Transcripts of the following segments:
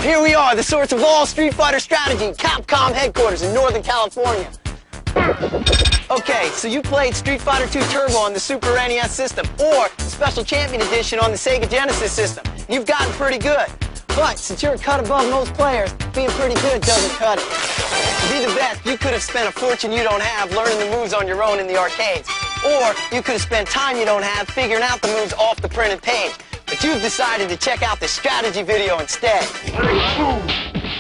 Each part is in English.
here we are, the source of all Street Fighter strategy, Capcom headquarters in Northern California. Okay, so you played Street Fighter 2 Turbo on the Super NES system, or the Special Champion Edition on the Sega Genesis system. You've gotten pretty good. But since you're a cut above most players, being pretty good doesn't cut it. To be the best, you could have spent a fortune you don't have learning the moves on your own in the arcades. Or you could have spent time you don't have figuring out the moves off the printed page. But you've decided to check out this strategy video instead.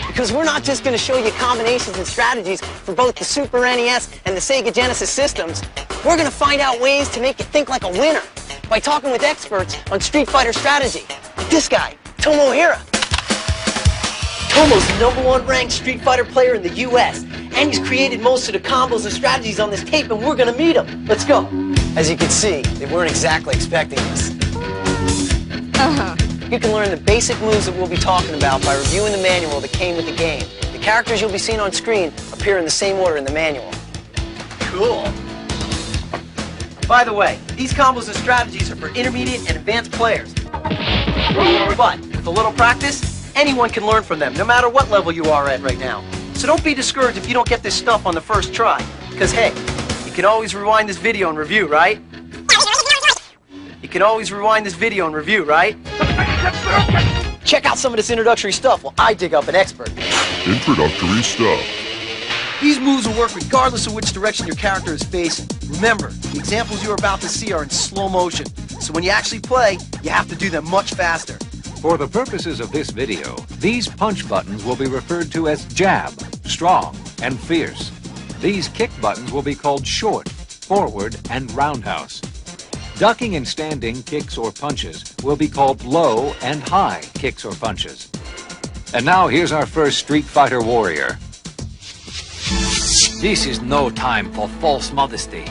Because we're not just going to show you combinations and strategies for both the Super NES and the Sega Genesis systems. We're going to find out ways to make you think like a winner by talking with experts on Street Fighter strategy. Like this guy, Tomohiro. Tomo's the #1 ranked Street Fighter player in the US, and he's created most of the combos and strategies on this tape, and we're going to meet him. Let's go. As you can see, they weren't exactly expecting this. You can learn the basic moves that we'll be talking about by reviewing the manual that came with the game. The characters you'll be seeing on screen appear in the same order in the manual. Cool. By the way, these combos and strategies are for intermediate and advanced players. But with a little practice, anyone can learn from them, no matter what level you are at right now. So don't be discouraged if you don't get this stuff on the first try. Because hey, you can always rewind this video and review, right? You can always rewind this video and review, right? Check out some of this introductory stuff while I dig up an expert. Introductory stuff. These moves will work regardless of which direction your character is facing. Remember, the examples you're about to see are in slow motion, so when you actually play, you have to do them much faster. For the purposes of this video, these punch buttons will be referred to as jab, strong, and fierce. These kick buttons will be called short, forward, and roundhouse. Ducking and standing kicks or punches will be called low and high kicks or punches. And now here's our first Street Fighter warrior. This is no time for false modesty.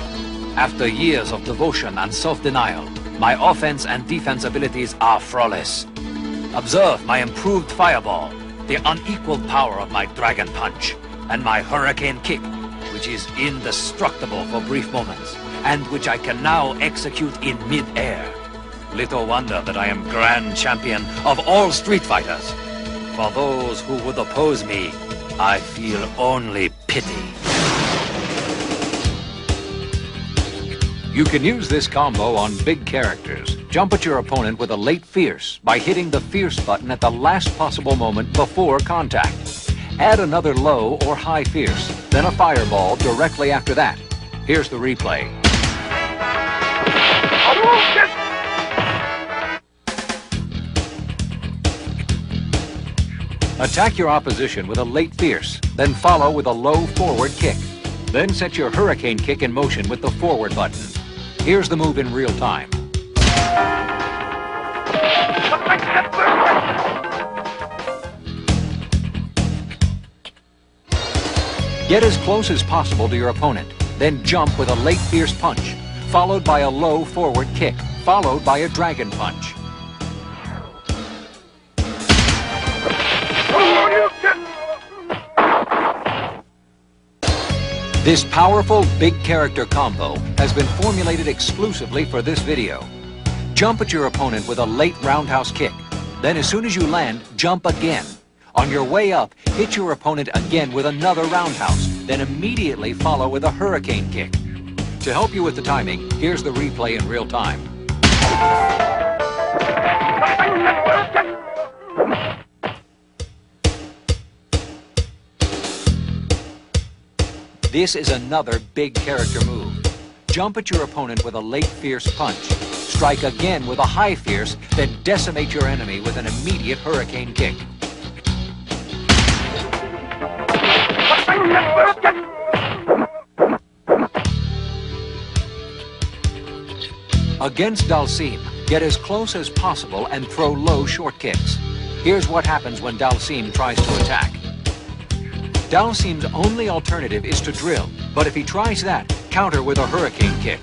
After years of devotion and self-denial, my offense and defense abilities are flawless. Observe my improved fireball, the unequaled power of my dragon punch, and my hurricane kick, which is indestructible for brief moments, and which I can now execute in mid-air. Little wonder that I am Grand Champion of all Street Fighters. For those who would oppose me, I feel only pity. You can use this combo on big characters. Jump at your opponent with a late fierce by hitting the fierce button at the last possible moment before contact. Add another low or high fierce, then a fireball directly after that. Here's the replay. Attack your opposition with a late fierce, then follow with a low forward kick. Then set your hurricane kick in motion with the forward button. Here's the move in real time. Get as close as possible to your opponent, then jump with a late fierce punch, followed by a low forward kick, followed by a dragon punch. This powerful big character combo has been formulated exclusively for this video. Jump at your opponent with a late roundhouse kick. Then as soon as you land, jump again. On your way up, hit your opponent again with another roundhouse, then immediately follow with a hurricane kick. To help you with the timing, here's the replay in real time. This is another big character move. Jump at your opponent with a late fierce punch. Strike again with a high fierce, then decimate your enemy with an immediate hurricane kick. Against Dalsim, get as close as possible and throw low short kicks. Here's what happens when Dalsim tries to attack. Dalsim's only alternative is to drill, but if he tries that, counter with a hurricane kick.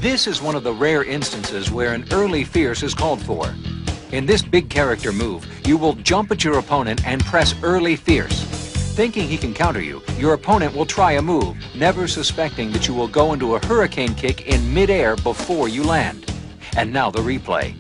This is one of the rare instances where an early fierce is called for. In this big character move, you will jump at your opponent and press early fierce. Thinking he can counter you, your opponent will try a move, never suspecting that you will go into a hurricane kick in midair before you land. And now the replay.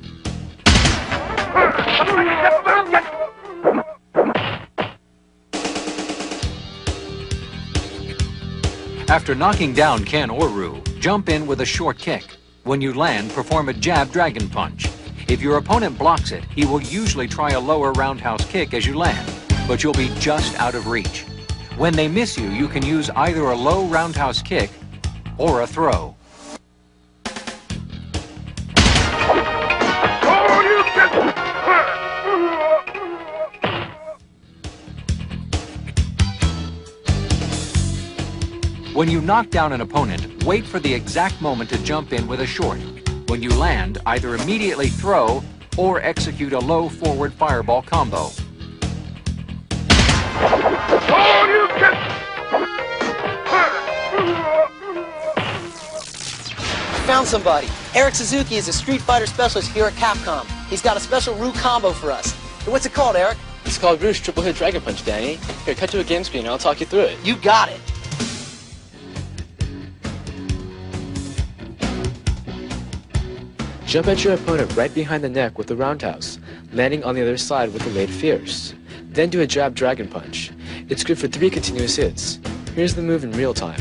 After knocking down Ken or Roo, jump in with a short kick. When you land, perform a jab dragon punch. If your opponent blocks it, he will usually try a lower roundhouse kick as you land, but you'll be just out of reach. When they miss you, you can use either a low roundhouse kick or a throw. When you knock down an opponent, wait for the exact moment to jump in with a short. When you land, either immediately throw or execute a low forward fireball combo. Found somebody. Eric Suzuki is a Street Fighter specialist here at Capcom. He's got a special Roo combo for us. Hey, what's it called, Eric? It's called Roo's Triple Hit Dragon Punch, Danny. Here, cut to a game screen and I'll talk you through it. You got it. Jump at your opponent right behind the neck with the roundhouse, landing on the other side with the late fierce. Then do a jab dragon punch. It's good for 3 continuous hits. Here's the move in real time.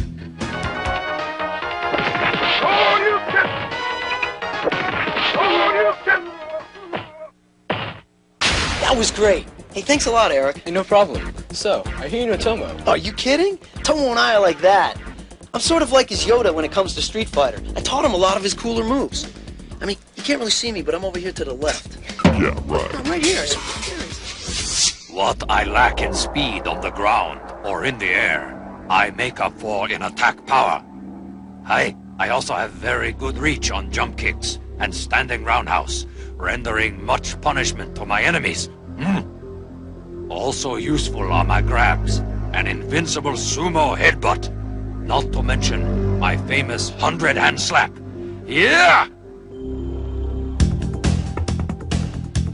That was great. Hey, thanks a lot, Eric. Hey, no problem. So, I hear you know Tomo. Are you kidding? Tomo and I are like that. I'm sort of like his Yoda when it comes to Street Fighter. I taught him a lot of his cooler moves. I mean, you can't really see me, but I'm over here to the left. Yeah, right. I'm right here. What I lack in speed on the ground or in the air, I make up for in attack power. I also have very good reach on jump kicks and standing roundhouse, rendering much punishment to my enemies. Also useful are my grabs, an invincible sumo headbutt, not to mention my famous 100-hand slap. Yeah!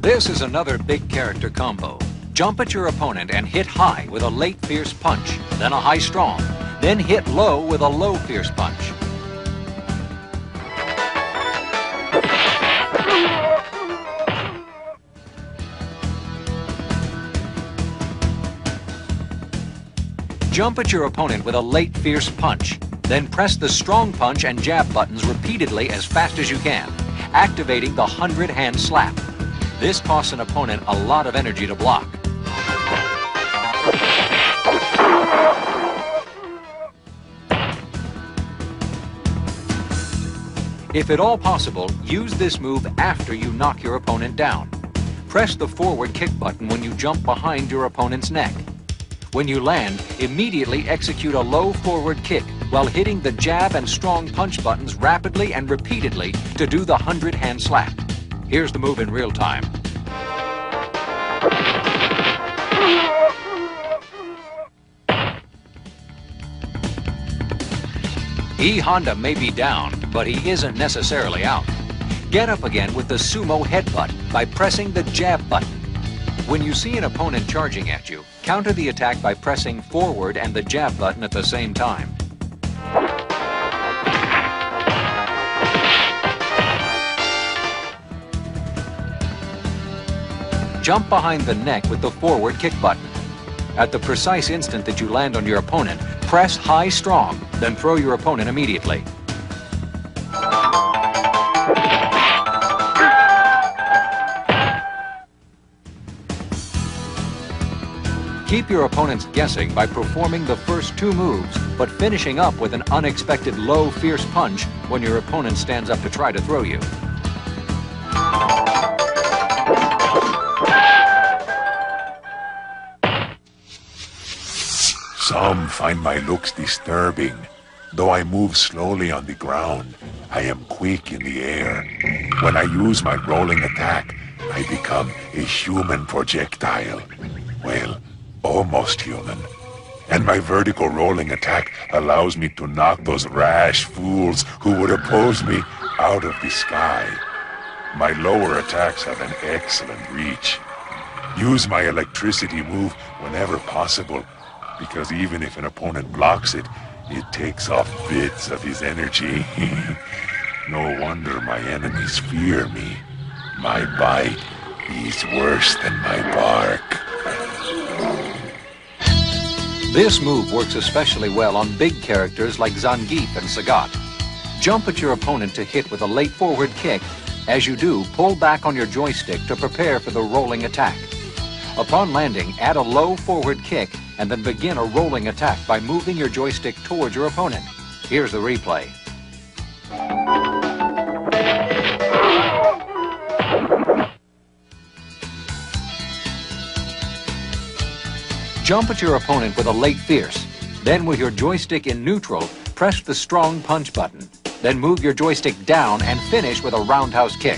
This is another big character combo. Jump at your opponent and hit high with a late fierce punch, then a high strong, then hit low with a low fierce punch. Jump at your opponent with a late fierce punch, then press the strong punch and jab buttons repeatedly as fast as you can, activating the 100-hand slap. This costs an opponent a lot of energy to block. If at all possible, use this move after you knock your opponent down. Press the forward kick button when you jump behind your opponent's neck. When you land, immediately execute a low forward kick while hitting the jab and strong punch buttons rapidly and repeatedly to do the 100-hand slap. Here's the move in real time. E Honda may be down, but he isn't necessarily out. Get up again with the sumo headbutt by pressing the jab button. When you see an opponent charging at you, counter the attack by pressing forward and the jab button at the same time. Jump behind the neck with the forward kick button. At the precise instant that you land on your opponent, press high strong, then throw your opponent immediately. Keep your opponents guessing by performing the first 2 moves, but finishing up with an unexpected low, fierce punch when your opponent stands up to try to throw you. Some find my looks disturbing. Though I move slowly on the ground, I am quick in the air. When I use my rolling attack, I become a human projectile. Well, almost human. And my vertical rolling attack allows me to knock those rash fools who would oppose me out of the sky. My lower attacks have an excellent reach. Use my electricity move whenever possible, because even if an opponent blocks it, it takes off bits of his energy. No wonder my enemies fear me. My bite is worse than my bark. This move works especially well on big characters like Zangief and Sagat. Jump at your opponent to hit with a late forward kick. As you do, pull back on your joystick to prepare for the rolling attack. Upon landing, add a low forward kick and then begin a rolling attack by moving your joystick towards your opponent. Here's the replay. Jump at your opponent with a late fierce. Then with your joystick in neutral, press the strong punch button. Then move your joystick down and finish with a roundhouse kick.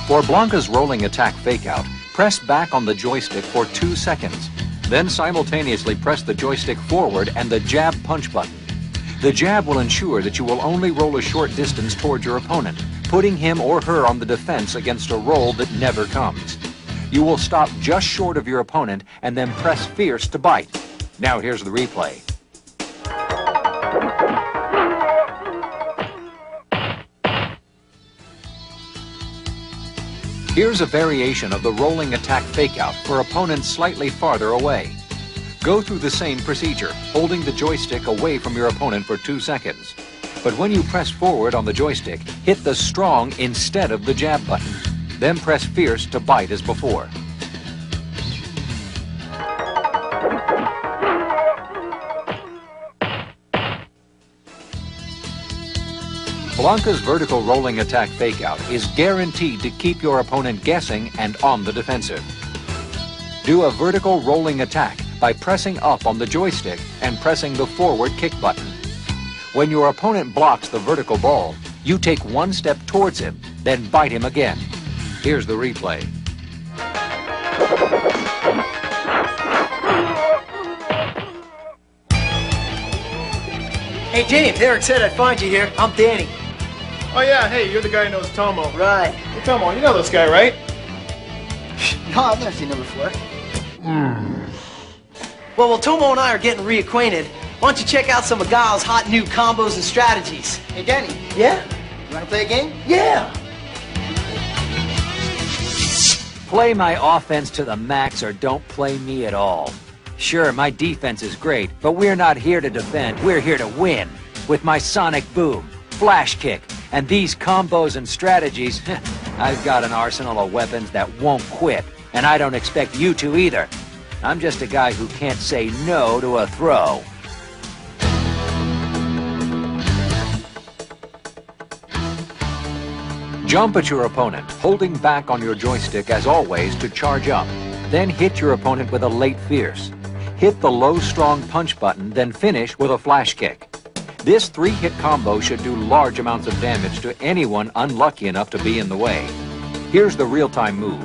For Blanca's rolling attack fake-out, press back on the joystick for 2 seconds. Then simultaneously press the joystick forward and the jab punch button. The jab will ensure that you will only roll a short distance towards your opponent, putting him or her on the defense against a roll that never comes. You will stop just short of your opponent and then press fierce to bite. Now here's the replay. Here's a variation of the rolling attack fake-out for opponents slightly farther away. Go through the same procedure, holding the joystick away from your opponent for 2 seconds. But when you press forward on the joystick, hit the strong instead of the jab button. Then press fierce to bite as before. Blanca's vertical rolling attack fake-out is guaranteed to keep your opponent guessing and on the defensive. Do a vertical rolling attack by pressing up on the joystick and pressing the forward kick button. When your opponent blocks the vertical ball, you take 1 step towards him, then bite him again. Here's the replay. Hey, James, Eric said I'd find you here. I'm Danny. Oh yeah, hey, you're the guy who knows Tomo. Right. Hey Tomo, you know this guy, right? No, I've never seen him before. Well, Tomo and I are getting reacquainted. Why don't you check out some of Guile's hot new combos and strategies? Hey, Danny, Yeah? you want to play a game? Yeah! Play my offense to the max or don't play me at all. Sure, my defense is great, but we're not here to defend. We're here to win. With my sonic boom, flash kick, and these combos and strategies, I've got an arsenal of weapons that won't quit, and I don't expect you to either. I'm just a guy who can't say no to a throw. Jump at your opponent, holding back on your joystick as always to charge up. Then hit your opponent with a late fierce. Hit the low strong punch button, then finish with a flash kick. This 3-hit combo should do large amounts of damage to anyone unlucky enough to be in the way. Here's the real-time move.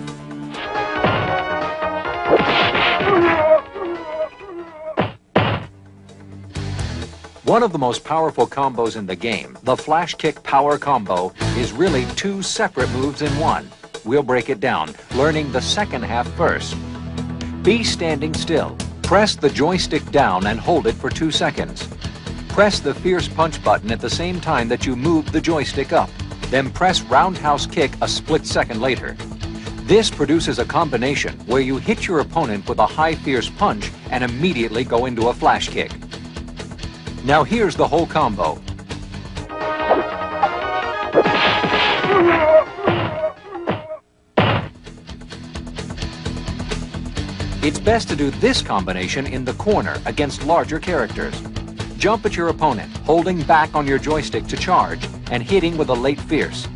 One of the most powerful combos in the game, the flash kick power combo, is really 2 separate moves in one. We'll break it down, learning the second half first. Be standing still. Press the joystick down and hold it for 2 seconds. Press the fierce punch button at the same time that you move the joystick up. Then press roundhouse kick a split second later. This produces a combination where you hit your opponent with a high fierce punch and immediately go into a flash kick. Now here's the whole combo. It's best to do this combination in the corner against larger characters. Jump at your opponent, holding back on your joystick to charge, and hitting with a late fierce.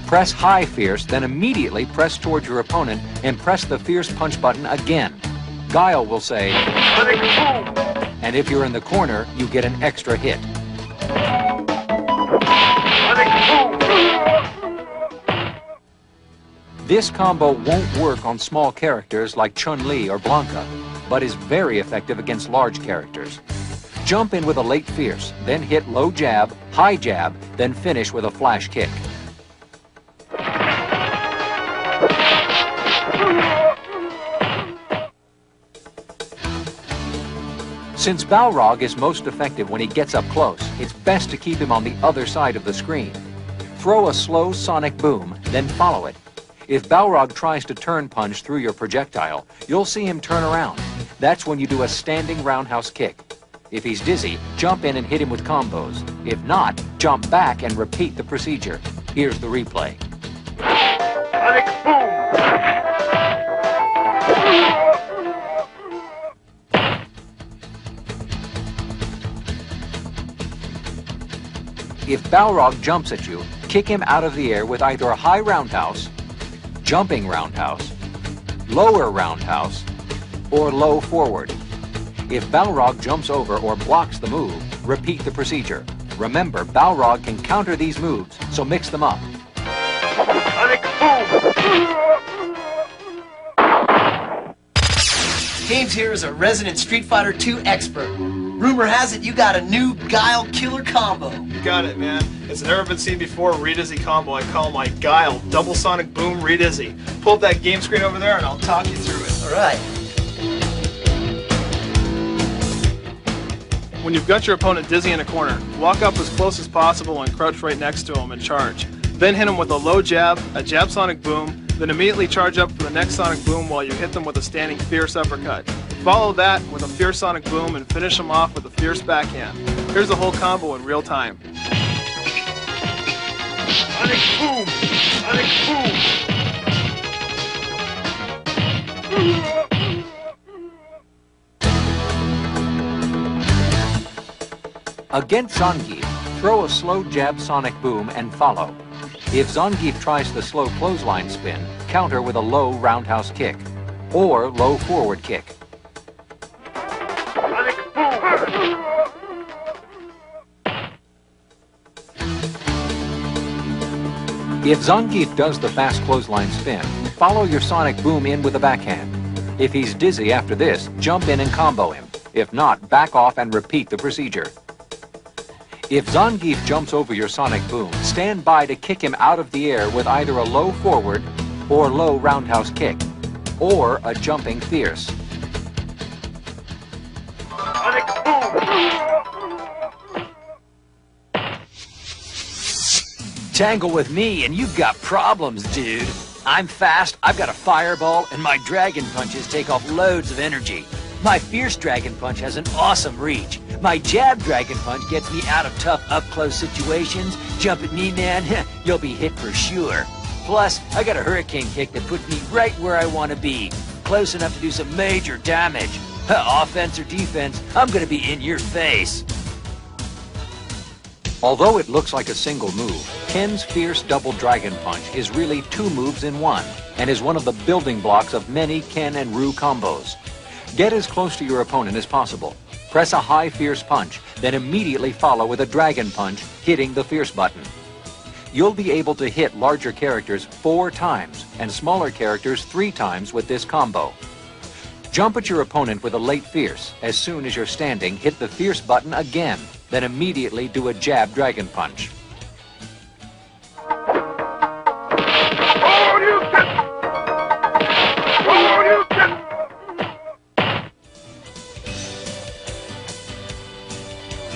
Press high fierce, then immediately press towards your opponent and press the fierce punch button again. Guile will say, and if you're in the corner, you get an extra hit. This combo won't work on small characters like Chun-Li or Blanca, but is very effective against large characters. Jump in with a late fierce, then hit low jab, high jab, then finish with a flash kick. Since Balrog is most effective when he gets up close, it's best to keep him on the other side of the screen. Throw a slow sonic boom, then follow it. If Balrog tries to turn punch through your projectile, you'll see him turn around. That's when you do a standing roundhouse kick. If he's dizzy, jump in and hit him with combos. If not, jump back and repeat the procedure. Here's the replay. Sonic boom! If Balrog jumps at you, kick him out of the air with either a high roundhouse, jumping roundhouse, lower roundhouse, or low forward. If Balrog jumps over or blocks the move, repeat the procedure. Remember, Balrog can counter these moves, so mix them up. Sonic boom! James here is a resident Street Fighter II expert. Rumor has it you got a new Guile killer combo. You got it, man. It's never been seen before Redizzy combo. I call my Guile double sonic boom Redizzy. Pull up that game screen over there and I'll talk you through it. All right. When you've got your opponent dizzy in a corner, walk up as close as possible and crouch right next to him and charge. Then hit him with a low jab, a jab sonic boom, then immediately charge up for the next sonic boom while you hit them with a standing fierce uppercut. Follow that with a fierce sonic boom and finish them off with a fierce backhand. Here's the whole combo in real time. Sonic boom! Sonic boom! Against Zangief, throw a slow jab sonic boom and follow. If Zangief tries the slow clothesline spin, counter with a low roundhouse kick or low forward kick. Sonic boom! If Zangief does the fast clothesline spin, follow your sonic boom in with a backhand. If he's dizzy after this, jump in and combo him. If not, back off and repeat the procedure. If Zangief jumps over your sonic boom, stand by to kick him out of the air with either a low forward or low roundhouse kick, or a jumping fierce. Sonic boom! Tangle with me and you've got problems, dude. I'm fast, I've got a fireball, and my dragon punches take off loads of energy. My fierce dragon punch has an awesome reach. My jab dragon punch gets me out of tough up-close situations. Jump at me, man, you'll be hit for sure. Plus, I got a hurricane kick that puts me right where I want to be. Close enough to do some major damage. Offense or defense, I'm gonna be in your face. Although it looks like a single move, Ken's fierce double dragon punch is really two moves in one, and is one of the building blocks of many Ken and Ryu combos. Get as close to your opponent as possible. Press a high fierce punch, then immediately follow with a dragon punch, hitting the fierce button. You'll be able to hit larger characters 4 times and smaller characters 3 times with this combo. Jump at your opponent with a late fierce. As soon as you're standing, hit the fierce button again, then immediately do a jab dragon punch.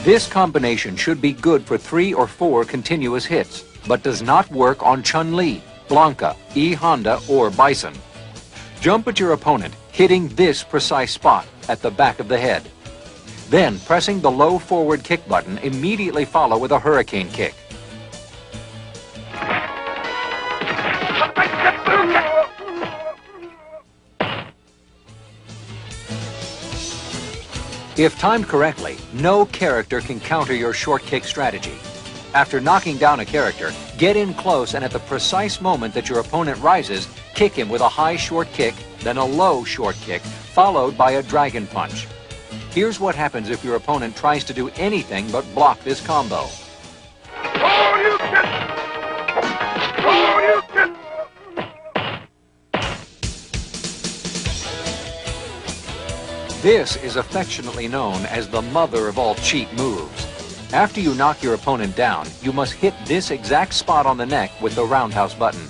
This combination should be good for 3 or 4 continuous hits, but does not work on Chun-Li, Blanca, E. Honda, or Bison. Jump at your opponent, hitting this precise spot at the back of the head. Then, pressing the low forward kick button, immediately follow with a hurricane kick. If timed correctly, no character can counter your short kick strategy. After knocking down a character, get in close and at the precise moment that your opponent rises, kick him with a high short kick, then a low short kick, followed by a dragon punch. Here's what happens if your opponent tries to do anything but block this combo. This is affectionately known as the mother of all cheat moves. After you knock your opponent down, you must hit this exact spot on the neck with the roundhouse button.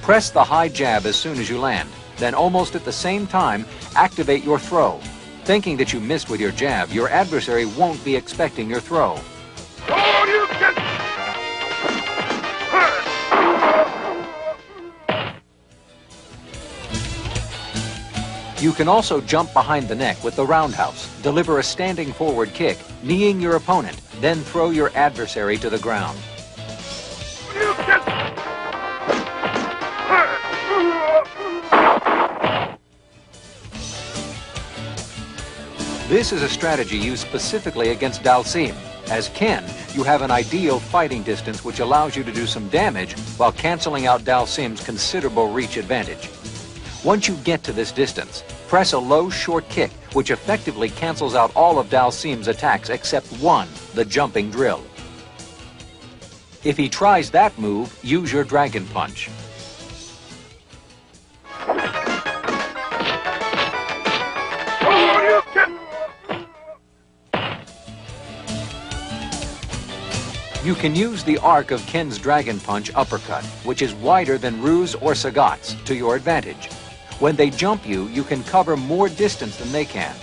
Press the high jab as soon as you land, then almost at the same time, activate your throw. Thinking that you missed with your jab, your adversary won't be expecting your throw. You can also jump behind the neck with the roundhouse, deliver a standing forward kick, kneeing your opponent, then throw your adversary to the ground. This is a strategy used specifically against Dalsim. As Ken, you have an ideal fighting distance which allows you to do some damage while canceling out Dalsim's considerable reach advantage. Once you get to this distance, press a low short kick which effectively cancels out all of Dalsim's attacks except one, the jumping drill. If he tries that move, use your dragon punch. You can use the arc of Ken's Dragon Punch uppercut, which is wider than Ru's or Sagat's, to your advantage. When they jump you, you can cover more distance than they can.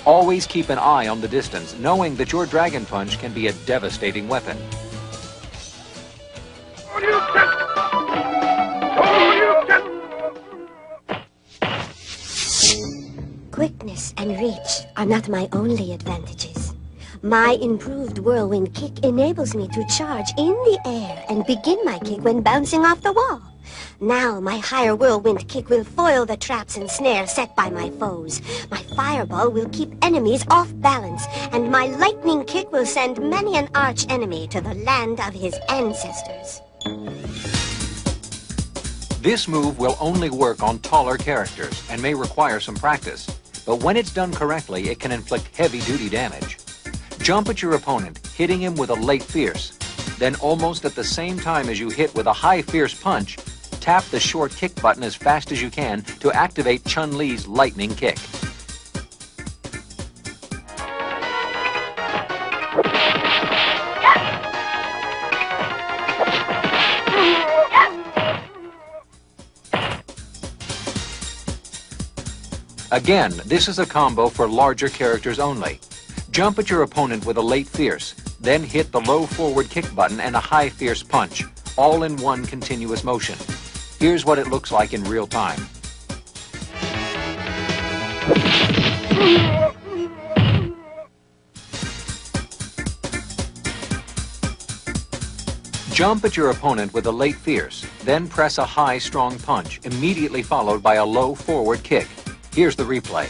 Always keep an eye on the distance, knowing that your Dragon Punch can be a devastating weapon. Quickness and reach are not my only advantages. My improved whirlwind kick enables me to charge in the air and begin my kick when bouncing off the wall. Now my higher whirlwind kick will foil the traps and snares set by my foes. My fireball will keep enemies off balance, and my lightning kick will send many an arch enemy to the land of his ancestors. This move will only work on taller characters and may require some practice, but when it's done correctly, it can inflict heavy-duty damage. Jump at your opponent, hitting him with a late fierce. Then almost at the same time as you hit with a high fierce punch, tap the short kick button as fast as you can to activate Chun-Li's lightning kick. Again, this is a combo for larger characters only. Jump at your opponent with a late fierce, then hit the low forward kick button and a high fierce punch, all in one continuous motion. Here's what it looks like in real time. Jump at your opponent with a late fierce, then press a high strong punch, immediately followed by a low forward kick. Here's the replay.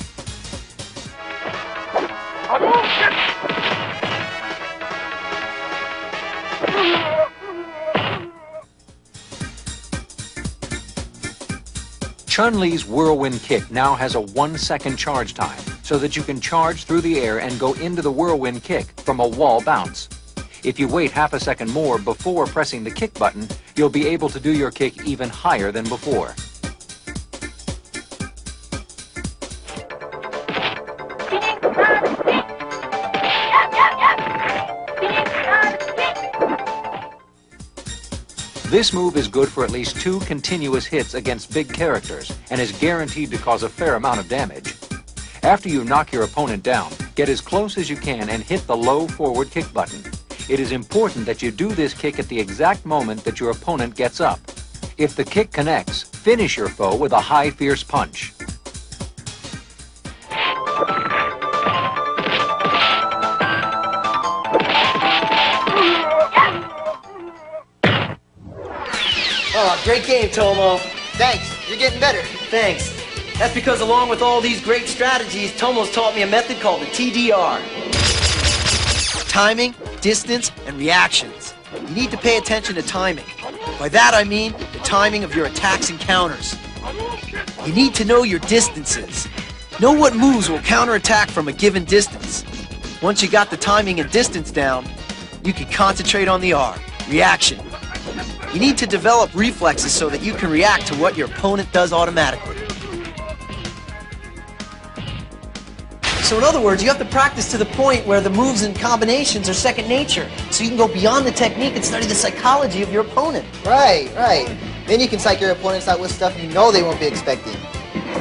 Chun-Li's whirlwind kick now has a 1-second charge time, so that you can charge through the air and go into the whirlwind kick from a wall bounce. If you wait half a second more before pressing the kick button, you'll be able to do your kick even higher than before. This move is good for at least 2 continuous hits against big characters and is guaranteed to cause a fair amount of damage. After you knock your opponent down, get as close as you can and hit the low forward kick button. It is important that you do this kick at the exact moment that your opponent gets up. If the kick connects, finish your foe with a high fierce punch. Oh, great game, Tomo. Thanks. You're getting better. Thanks. That's because along with all these great strategies, Tomo's taught me a method called the TDR. Timing, distance, and reactions. You need to pay attention to timing. By that I mean the timing of your attacks and counters. You need to know your distances. Know what moves will counterattack from a given distance. Once you got the timing and distance down, you can concentrate on the R, reaction. You need to develop reflexes so that you can react to what your opponent does automatically. So in other words, you have to practice to the point where the moves and combinations are second nature, so you can go beyond the technique and study the psychology of your opponent. Right, right. Then you can psych your opponents out with stuff you know they won't be expecting.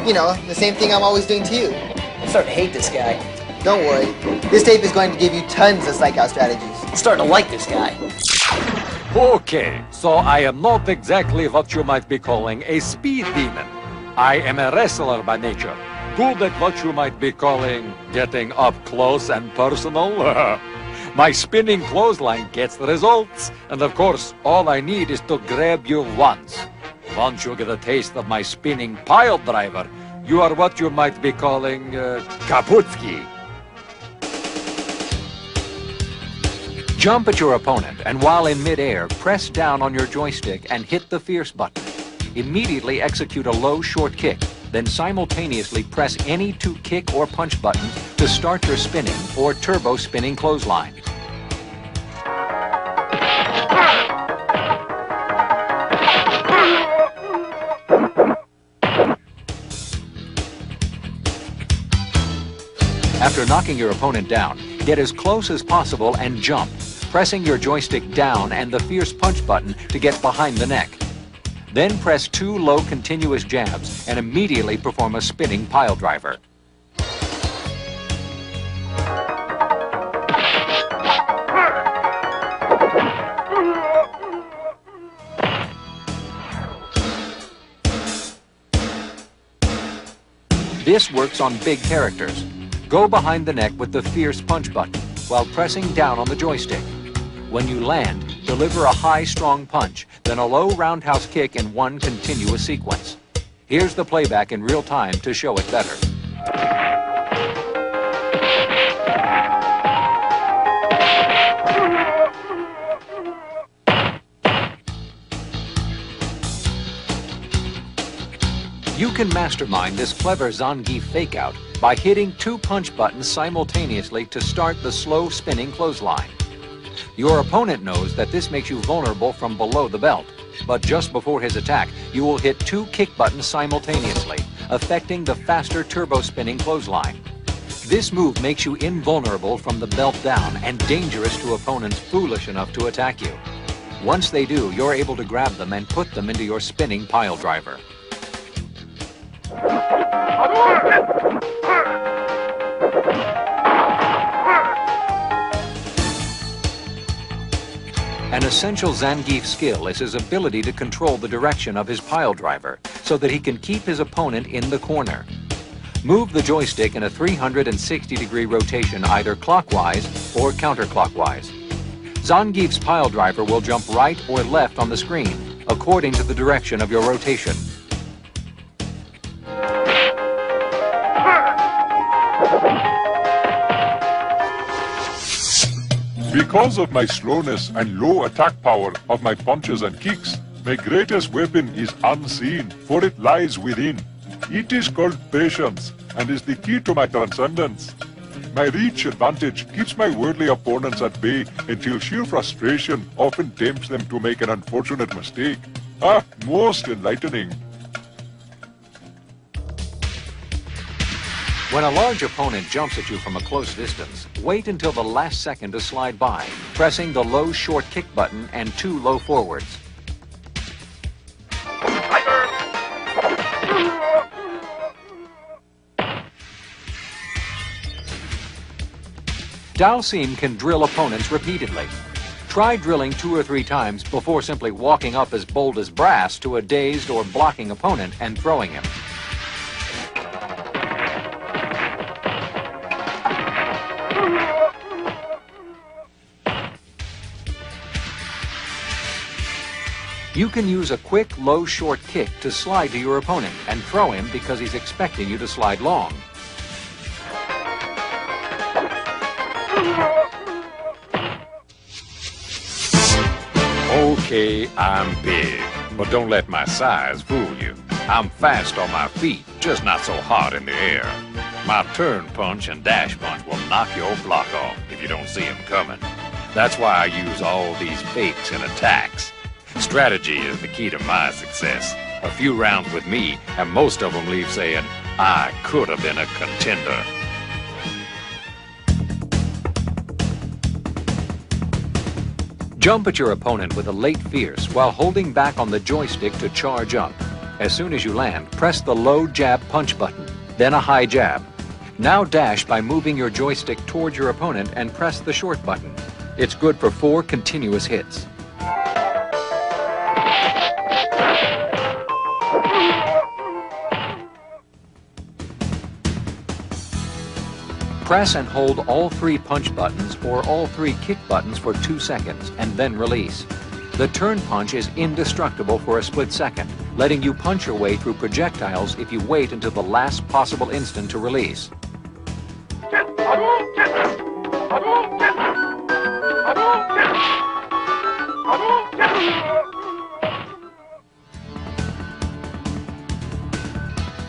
You know, the same thing I'm always doing to you. starting to hate this guy. Don't worry. This tape is going to give you tons of psych out strategies. I'm starting to like this guy. Okay, so I am not exactly what you might be calling a speed demon. I am a wrestler by nature. Good at what you might be calling getting up close and personal. My spinning clothesline gets the results. And of course, all I need is to grab you once. Once you get a taste of my spinning pile driver, you are what you might be calling Kaputski. Jump at your opponent, and while in midair, press down on your joystick and hit the fierce button. Immediately execute a low short kick, then simultaneously press any two kick or punch buttons to start your spinning or turbo spinning clothesline. After knocking your opponent down, get as close as possible and jump, pressing your joystick down and the fierce punch button to get behind the neck. Then press two low continuous jabs and immediately perform a spinning pile driver. This works on big characters. Go behind the neck with the fierce punch button while pressing down on the joystick. When you land, deliver a high, strong punch, then a low roundhouse kick in one continuous sequence. Here's the playback in real time to show it better. You can mastermind this clever Zangief fake-out by hitting two punch buttons simultaneously to start the slow spinning clothesline. Your opponent knows that this makes you vulnerable from below the belt, but just before his attack, you will hit two kick buttons simultaneously, affecting the faster turbo spinning clothesline. This move makes you invulnerable from the belt down and dangerous to opponents foolish enough to attack you. Once they do, you're able to grab them and put them into your spinning pile driver. An essential Zangief skill is his ability to control the direction of his pile driver so that he can keep his opponent in the corner. Move the joystick in a 360-degree rotation either clockwise or counterclockwise. Zangief's pile driver will jump right or left on the screen according to the direction of your rotation. Because of my slowness and low attack power of my punches and kicks, my greatest weapon is unseen, for it lies within. It is called patience, and is the key to my transcendence. My reach advantage keeps my worldly opponents at bay until sheer frustration often tempts them to make an unfortunate mistake. Ah, most enlightening. When a large opponent jumps at you from a close distance, wait until the last second to slide by, pressing the low short kick button and two low forwards. Dalsim can drill opponents repeatedly. Try drilling 2 or 3 times before simply walking up as bold as brass to a dazed or blocking opponent and throwing him. You can use a quick, low, short kick to slide to your opponent and throw him because he's expecting you to slide long. Okay, I'm big, but don't let my size fool you. I'm fast on my feet, just not so hard in the air. My turn punch and dash punch will knock your block off if you don't see him coming. That's why I use all these fakes and attacks. Strategy is the key to my success. A few rounds with me, and most of them leave saying, I could have been a contender. Jump at your opponent with a late fierce while holding back on the joystick to charge up. As soon as you land, press the low jab punch button, then a high jab. Now dash by moving your joystick towards your opponent and press the short button. It's good for 4 continuous hits. Press and hold all 3 punch buttons or all 3 kick buttons for 2 seconds and then release. The turn punch is indestructible for a split second, letting you punch your way through projectiles if you wait until the last possible instant to release.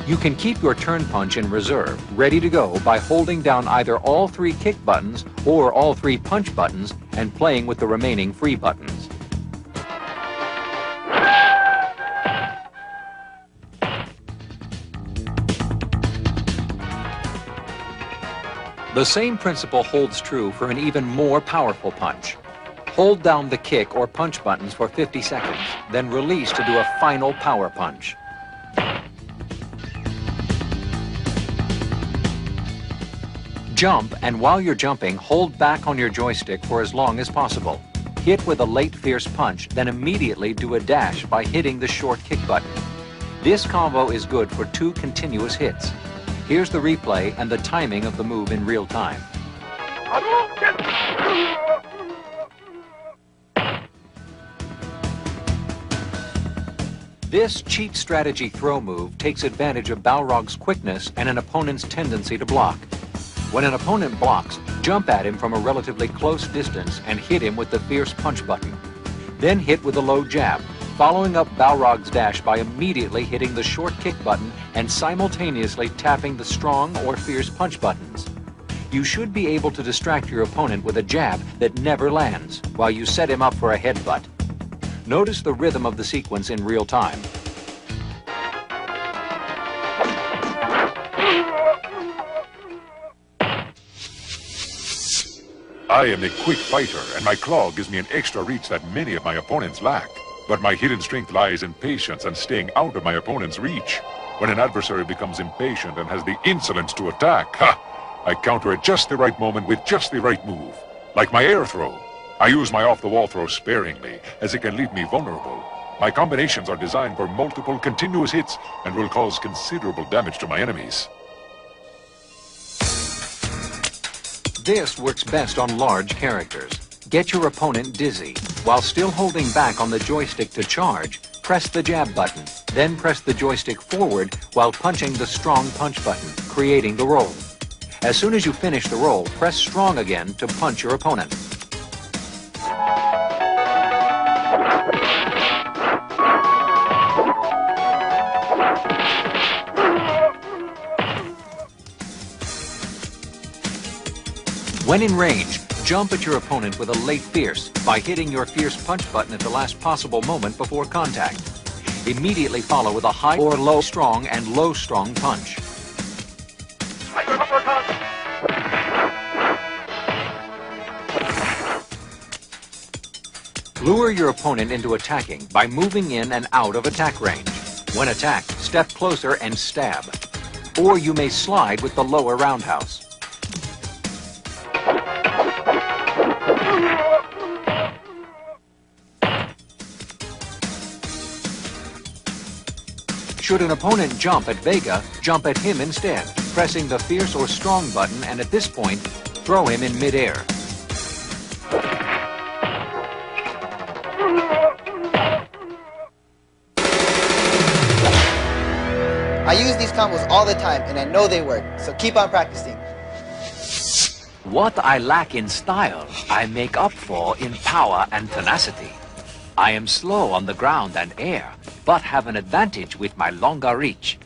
You can keep your turn punch in reserve, ready to go, by holding down either all 3 kick buttons or all 3 punch buttons and playing with the remaining free buttons. The same principle holds true for an even more powerful punch. Hold down the kick or punch buttons for 50 seconds, then release to do a final power punch. Jump, and while you're jumping, hold back on your joystick for as long as possible. Hit with a late fierce punch, then immediately do a dash by hitting the short kick button. This combo is good for 2 continuous hits. Here's the replay and the timing of the move in real time. This cheat strategy throw move takes advantage of Balrog's quickness and an opponent's tendency to block. When an opponent blocks, jump at him from a relatively close distance and hit him with the fierce punch button. Then hit with a low jab, following up Balrog's dash by immediately hitting the short kick button and simultaneously tapping the strong or fierce punch buttons. You should be able to distract your opponent with a jab that never lands while you set him up for a headbutt. Notice the rhythm of the sequence in real time. I am a quick fighter, and my claw gives me an extra reach that many of my opponents lack. But my hidden strength lies in patience and staying out of my opponent's reach. When an adversary becomes impatient and has the insolence to attack, I counter at just the right moment with just the right move. Like my air throw. I use my off-the-wall throw sparingly, as it can leave me vulnerable. My combinations are designed for multiple continuous hits and will cause considerable damage to my enemies. This works best on large characters. Get your opponent dizzy. While still holding back on the joystick to charge, press the jab button. Then press the joystick forward while punching the strong punch button, creating the roll. As soon as you finish the roll, press strong again to punch your opponent. When in range, jump at your opponent with a late fierce by hitting your fierce punch button at the last possible moment before contact. Immediately follow with a high or low strong and low strong punch. Lure your opponent into attacking by moving in and out of attack range. When attacked, step closer and stab. Or you may slide with the lower roundhouse. Should an opponent jump at Vega, jump at him instead, pressing the fierce or strong button, and at this point, throw him in midair. I use these combos all the time, and I know they work, so keep on practicing. What I lack in style, I make up for in power and tenacity. I am slow on the ground and air, but have an advantage with my longer reach.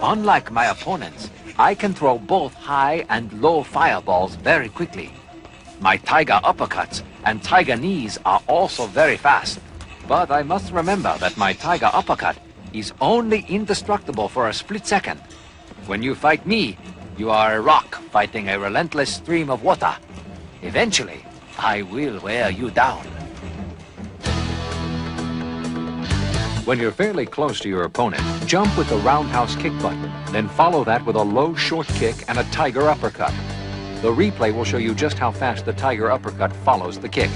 Unlike my opponents, I can throw both high and low fireballs very quickly. My tiger uppercuts and tiger knees are also very fast, but I must remember that my tiger uppercut is only indestructible for a split second. When you fight me, you are a rock fighting a relentless stream of water. Eventually, I will wear you down. When you're fairly close to your opponent, jump with the roundhouse kick button, then follow that with a low short kick and a tiger uppercut. The replay will show you just how fast the tiger uppercut follows the kick.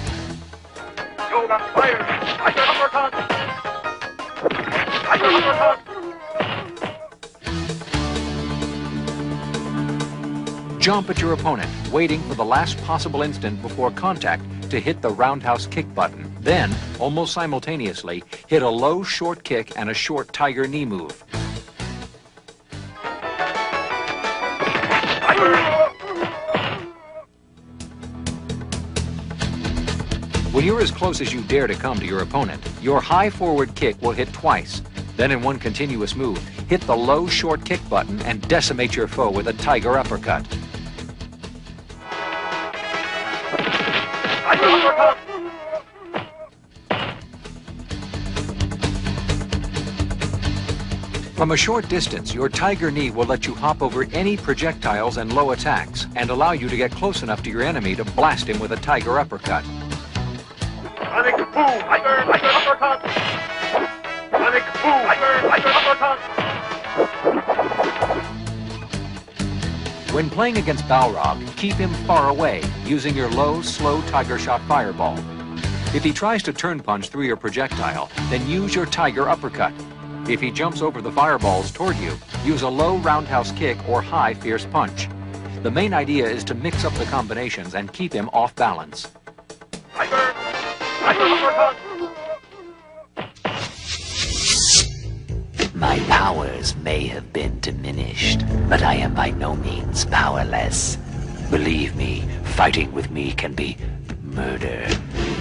Jump at your opponent, waiting for the last possible instant before contact to hit the roundhouse kick button. Then, almost simultaneously, hit a low short kick and a short tiger knee move. When you're as close as you dare to come to your opponent, your high forward kick will hit twice. Then in one continuous move, hit the low short kick button and decimate your foe with a tiger uppercut. From a short distance, your tiger knee will let you hop over any projectiles and low attacks and allow you to get close enough to your enemy to blast him with a tiger uppercut. When playing against Balrog, keep him far away, using your low, slow tiger shot fireball. If he tries to turn punch through your projectile, then use your tiger uppercut. If he jumps over the fireballs toward you, use a low roundhouse kick or high fierce punch. The main idea is to mix up the combinations and keep him off balance. My powers may have been diminished, but I am by no means powerless. Believe me, fighting with me can be murder.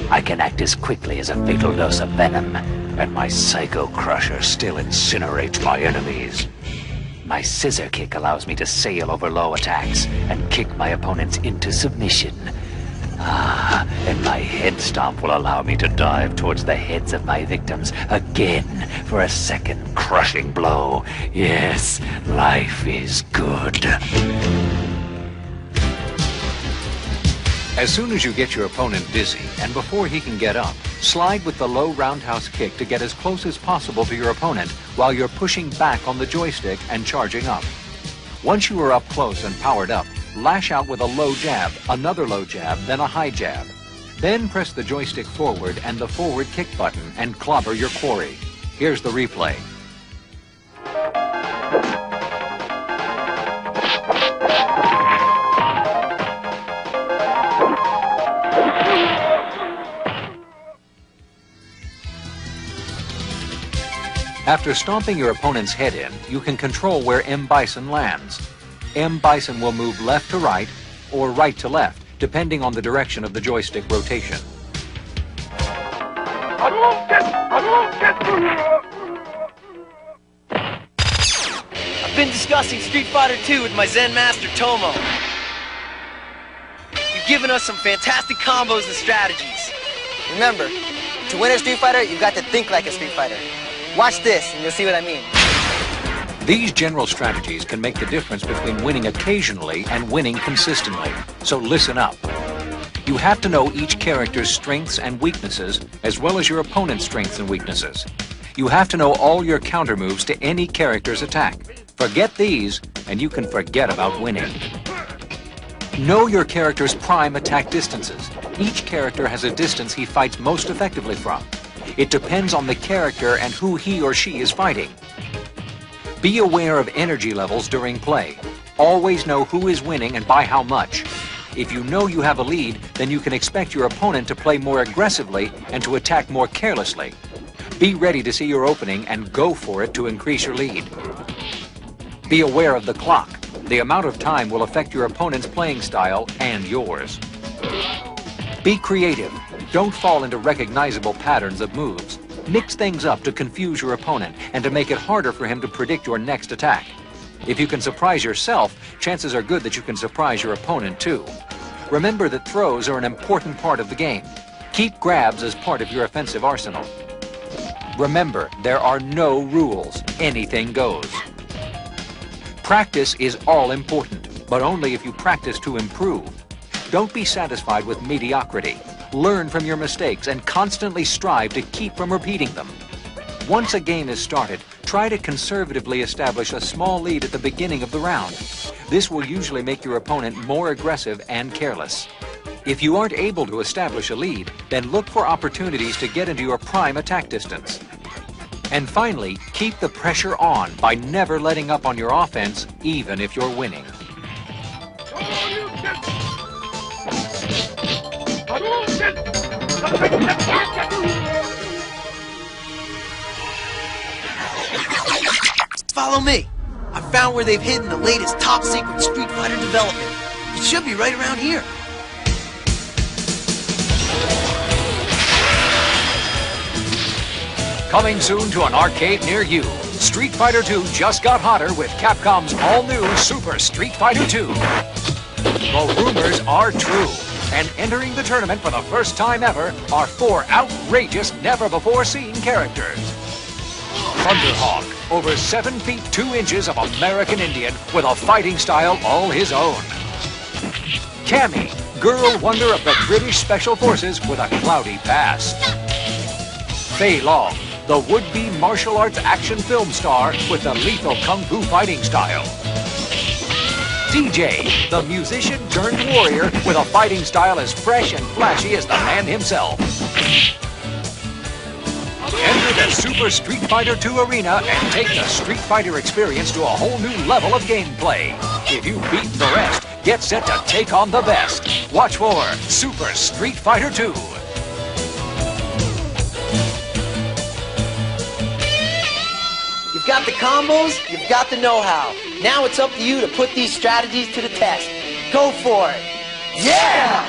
I can act as quickly as a fatal dose of venom, and my Psycho Crusher still incinerates my enemies. My scissor kick allows me to sail over low attacks and kick my opponents into submission. And my head stomp will allow me to dive towards the heads of my victims again for a second crushing blow. Yes, life is good. As soon as you get your opponent dizzy, and before he can get up, slide with the low roundhouse kick to get as close as possible to your opponent while you're pushing back on the joystick and charging up. Once you are up close and powered up, lash out with a low jab, another low jab, then a high jab. Then press the joystick forward and the forward kick button and clobber your quarry. Here's the replay. After stomping your opponent's head in, you can control where M. Bison lands. M. Bison will move left to right or right to left, depending on the direction of the joystick rotation. I've been discussing Street Fighter 2 with my Zen master, Tomo. You've given us some fantastic combos and strategies. Remember, to win a Street Fighter, you've got to think like a Street Fighter. Watch this, and you'll see what I mean. These general strategies can make the difference between winning occasionally and winning consistently. So listen up. You have to know each character's strengths and weaknesses, as well as your opponent's strengths and weaknesses. You have to know all your counter moves to any character's attack. Forget these, and you can forget about winning. Know your character's prime attack distances. Each character has a distance he fights most effectively from. It depends on the character and who he or she is fighting. Be aware of energy levels during play. Always know who is winning and by how much. If you know you have a lead, then you can expect your opponent to play more aggressively and to attack more carelessly. Be ready to see your opening and go for it to increase your lead. Be aware of the clock. The amount of time will affect your opponent's playing style and yours. Be creative. Don't fall into recognizable patterns of moves. Mix things up to confuse your opponent and to make it harder for him to predict your next attack. If you can surprise yourself, chances are good that you can surprise your opponent too. Remember that throws are an important part of the game. Keep grabs as part of your offensive arsenal. Remember, there are no rules. Anything goes. Practice is all important, but only if you practice to improve. Don't be satisfied with mediocrity. Learn from your mistakes and constantly strive to keep from repeating them. Once a game is started, try to conservatively establish a small lead at the beginning of the round. This will usually make your opponent more aggressive and careless. If you aren't able to establish a lead, then look for opportunities to get into your prime attack distance. And finally, keep the pressure on by never letting up on your offense, even if you're winning. Follow me. I found where they've hidden the latest top-secret Street Fighter development. It should be right around here. Coming soon to an arcade near you. Street Fighter 2 just got hotter with Capcom's all-new Super Street Fighter 2. The rumors are true. And entering the tournament for the first time ever are 4 outrageous, never-before-seen characters. Thunderhawk, over 7 feet 2 inches of American Indian with a fighting style all his own. Cammy, girl wonder of the British Special Forces with a cloudy past. Fei Long, the would-be martial arts action film star with the lethal kung fu fighting style. DJ, the musician turned warrior with a fighting style as fresh and flashy as the man himself. Enter the Super Street Fighter 2 arena and take the Street Fighter experience to a whole new level of gameplay. If you've beaten the rest, get set to take on the best. Watch for Super Street Fighter 2. You've got the combos, you've got the know-how. Now it's up to you to put these strategies to the test. Go for it. Yeah!